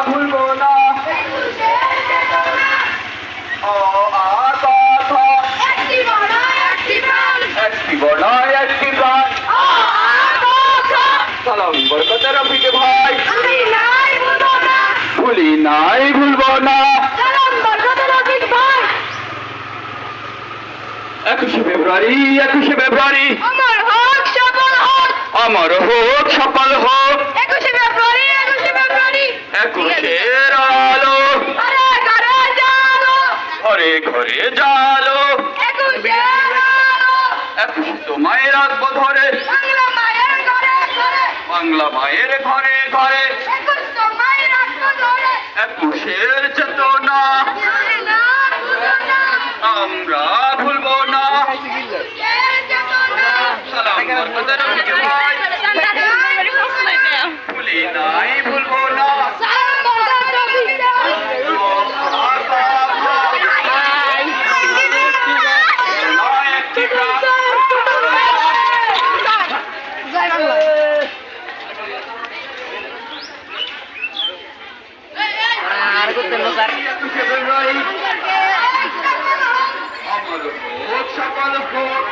ভুলবো না। অ আ ক খ একটি বর্ণ একটি প্রাণ, একটি বর্ণ একটি প্রাণ। অ আ ক খ সালাম বরকতের রফিকে ভাই, আমি নাই ভুলবো না। ভুলি নাই ভুলবো না। সালাম বরকতের রফিক ভাই, 21শে ফেব্রুয়ারি 21শে ফেব্রুয়ারি আমার হোক সফল হোক। আমার হোক সফল হোক 21শে ফেব্রুয়ারি 21শে ফেব্রুয়ারি, একুশের আলো আরে ঘরে জালো, ঘরে ঘরে জালো। 21শে আলো, 21শে তোমায় রাখবো ধরে, বাংলা মায়ের ঘরে ঘরে, বাংলা মায়ের ঘরে ঘরে। 21 তোমায় রাখবো ধরে। 21শের চেতনা আমি না ভুলবো না। আমরা ভুলবো না। 21শের চেতনা, সালাম বরকতের রফিকে ভাই, ভুলি নাই ভুলবো না। সালাম বরকতের রফিক ভাই। একটি প্রাণ। জয় বাংলা। আর করতেন না স্যার। 21শে ফেব্রুয়ারি আমার হোক সফল হোক